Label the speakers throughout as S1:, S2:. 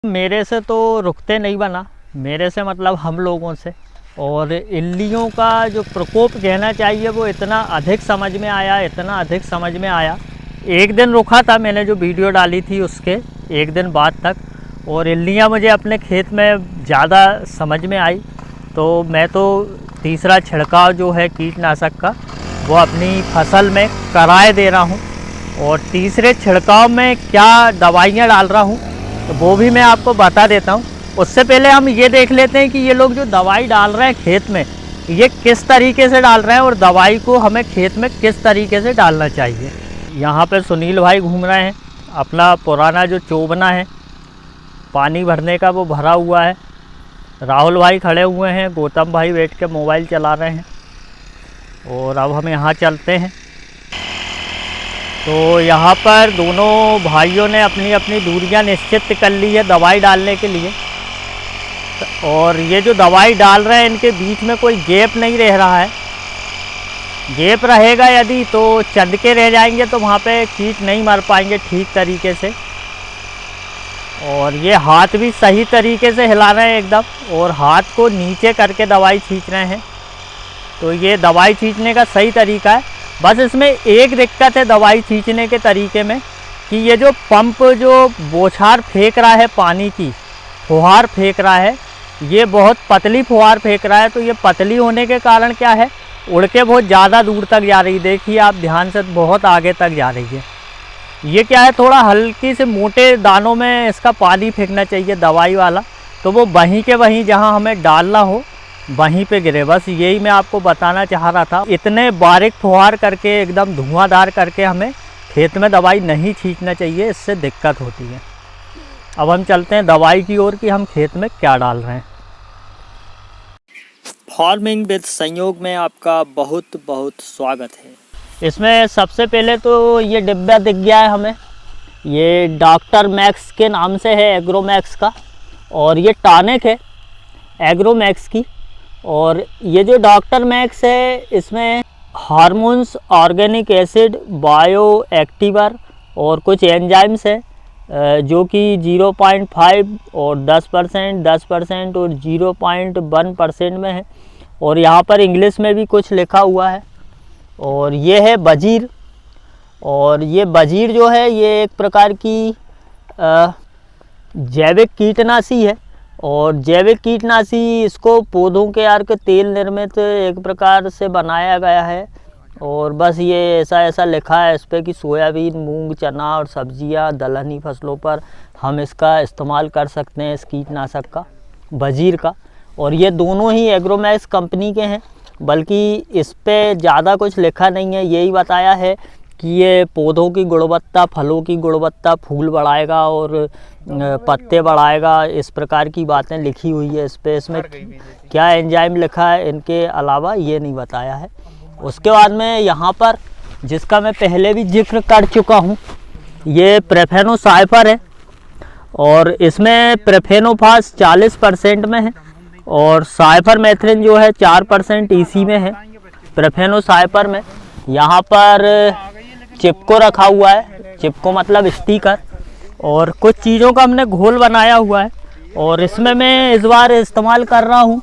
S1: मेरे से तो रुकते नहीं बना, मेरे से मतलब हम लोगों से। और इल्लियों का जो प्रकोप कहना चाहिए वो इतना अधिक समझ में आया, इतना अधिक समझ में आया। एक दिन रुका था, मैंने जो वीडियो डाली थी उसके एक दिन बाद तक, और इल्लियाँ मुझे अपने खेत में ज़्यादा समझ में आई। तो मैं तो तीसरा छिड़काव जो है कीटनाशक का वो अपनी फसल में कराए दे रहा हूँ। और तीसरे छिड़काव में क्या दवाइयाँ डाल रहा हूँ तो वो भी मैं आपको बता देता हूँ। उससे पहले हम ये देख लेते हैं कि ये लोग जो दवाई डाल रहे हैं खेत में, ये किस तरीके से डाल रहे हैं और दवाई को हमें खेत में किस तरीके से डालना चाहिए। यहाँ पे सुनील भाई घूम रहे हैं, अपना पुराना जो चोबना है पानी भरने का वो भरा हुआ है। राहुल भाई खड़े हुए हैं, गौतम भाई बैठ के मोबाइल चला रहे हैं। और अब हम यहाँ चलते हैं। तो यहाँ पर दोनों भाइयों ने अपनी अपनी दूरियां निश्चित कर ली है दवाई डालने के लिए। और ये जो दवाई डाल रहे हैं इनके बीच में कोई गैप नहीं रह रहा है। गैप रहेगा यदि तो चंदके रह जाएंगे, तो वहाँ पे कीट नहीं मर पाएंगे ठीक तरीके से। और ये हाथ भी सही तरीके से हिला रहे हैं एकदम, और हाथ को नीचे करके दवाई छींच रहे हैं। तो ये दवाई छींचने का सही तरीका है। बस इसमें एक दिक्कत है दवाई छींचने के तरीके में कि ये जो पंप जो बौछार फेंक रहा है, पानी की फुहार फेंक रहा है, ये बहुत पतली फुहार फेंक रहा है। तो ये पतली होने के कारण क्या है, उड़ के बहुत ज़्यादा दूर तक जा रही है। देखिए आप ध्यान से, बहुत आगे तक जा रही है। ये क्या है, थोड़ा हल्की से मोटे दानों में इसका पानी फेंकना चाहिए दवाई वाला, तो वो वहीं के वहीं जहाँ हमें डालना हो वहीं पे गिरे। बस यही मैं आपको बताना चाह रहा था। इतने बारीक फुहार करके एकदम धुआंधार करके हमें खेत में दवाई नहीं छींचना चाहिए, इससे दिक्कत होती है। अब हम चलते हैं दवाई की ओर कि हम खेत में क्या डाल रहे हैं। फार्मिंग विद संयोग में आपका बहुत बहुत स्वागत है। इसमें सबसे पहले तो ये डिब्बा दिख गया है हमें, ये डॉक्टर मैक्स के नाम से है, एग्रोमैक्स का। और ये टॉनिक है एग्रोमैक्स की। और ये जो डॉक्टर मैक्स है इसमें hormones, organic acid, bio activewear और कुछ एंजाइम्स है, जो कि 0.5 और 10% और 0.1% में है। और यहाँ पर इंग्लिश में भी कुछ लिखा हुआ है। और ये है बजीर। और ये बजीर जो है ये एक प्रकार की जैविक कीटनाशी है। और जैविक कीटनाशी इसको पौधों के अर्क तेल निर्मित एक प्रकार से बनाया गया है। और बस ये ऐसा लिखा है इस पर कि सोयाबीन, मूंग, चना और सब्जियां, दलहनी फसलों पर हम इसका इस्तेमाल कर सकते हैं, इस कीटनाशक का, बजीर का। और ये दोनों ही एग्रोमैक्स कंपनी के हैं, बल्कि इस पे ज़्यादा कुछ लिखा नहीं है। यही बताया है कि ये पौधों की गुणवत्ता, फलों की गुणवत्ता, फूल बढ़ाएगा और पत्ते बढ़ाएगा, इस प्रकार की बातें लिखी हुई है इस पे। इसमें क्या एंजाइम लिखा है इनके अलावा ये नहीं बताया है। उसके बाद में यहाँ पर जिसका मैं पहले भी जिक्र कर चुका हूँ, ये प्रोफेनोसाइफर है। और इसमें प्रोफेनोफास 40% में है और साइफरमेथ्रिन जो है 4% ईसी में है प्रोफेनोसाइफर में। यहाँ पर चिपको रखा हुआ है, चिपको मतलब स्टिकर। और कुछ चीज़ों का हमने घोल बनाया हुआ है। और इसमें मैं इस बार इस्तेमाल कर रहा हूँ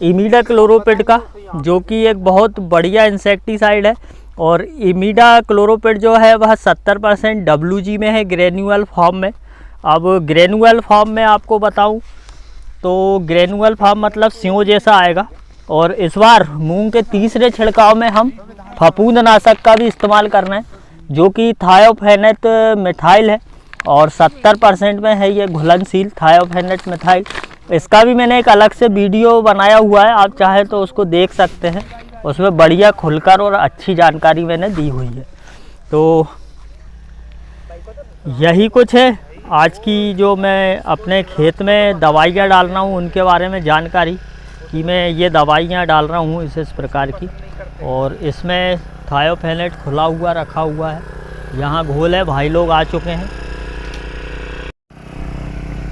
S1: इमिडाक्लोरोपिड का, जो कि एक बहुत बढ़िया इंसेक्टिसाइड है। और इमिडाक्लोरोपिड जो है वह 70% WG में है, ग्रेन्यूअल फॉर्म में। अब ग्रेन्यूअल फॉर्म में आपको बताऊं तो ग्रेन्यूअल फॉर्म मतलब स्यों जैसा आएगा। और इस बार मूंग के तीसरे छिड़काव में हम फफूंदनाशक का भी इस्तेमाल कर रहे हैं, जो कि थायोफेनेट मिथाइल है। और 70% में है ये घुलनशील थायोफेनेट मिथाइल। इसका भी मैंने एक अलग से वीडियो बनाया हुआ है, आप चाहे तो उसको देख सकते हैं। उसमें बढ़िया खुलकर और अच्छी जानकारी मैंने दी हुई है। तो यही कुछ है आज की जो मैं अपने खेत में दवाइयाँ डाल रहा हूँ उनके बारे में जानकारी, कि मैं ये दवाइयाँ डाल रहा हूँ इस प्रकार की। और इसमें थायोफेनेट खुला हुआ रखा हुआ है, यहाँ घोल है, भाई लोग आ चुके हैं।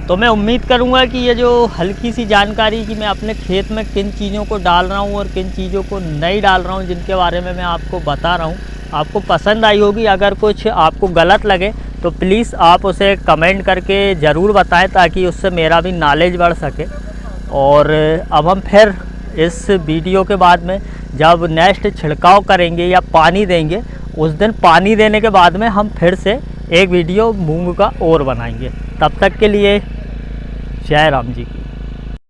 S1: तो मैं उम्मीद करूंगा कि ये जो हल्की सी जानकारी कि मैं अपने खेत में किन चीज़ों को डाल रहा हूँ और किन चीज़ों को नहीं डाल रहा हूँ, जिनके बारे में मैं आपको बता रहा हूँ, आपको पसंद आई होगी। अगर कुछ आपको गलत लगे तो प्लीज़ आप उसे कमेंट करके ज़रूर बताएं ताकि उससे मेरा भी नॉलेज बढ़ सके। और अब हम फिर इस वीडियो के बाद में जब नेक्स्ट छिड़काव करेंगे या पानी देंगे, उस दिन पानी देने के बाद में हम फिर से एक वीडियो मूंग का और बनाएंगे। तब तक के लिए जय राम जी की।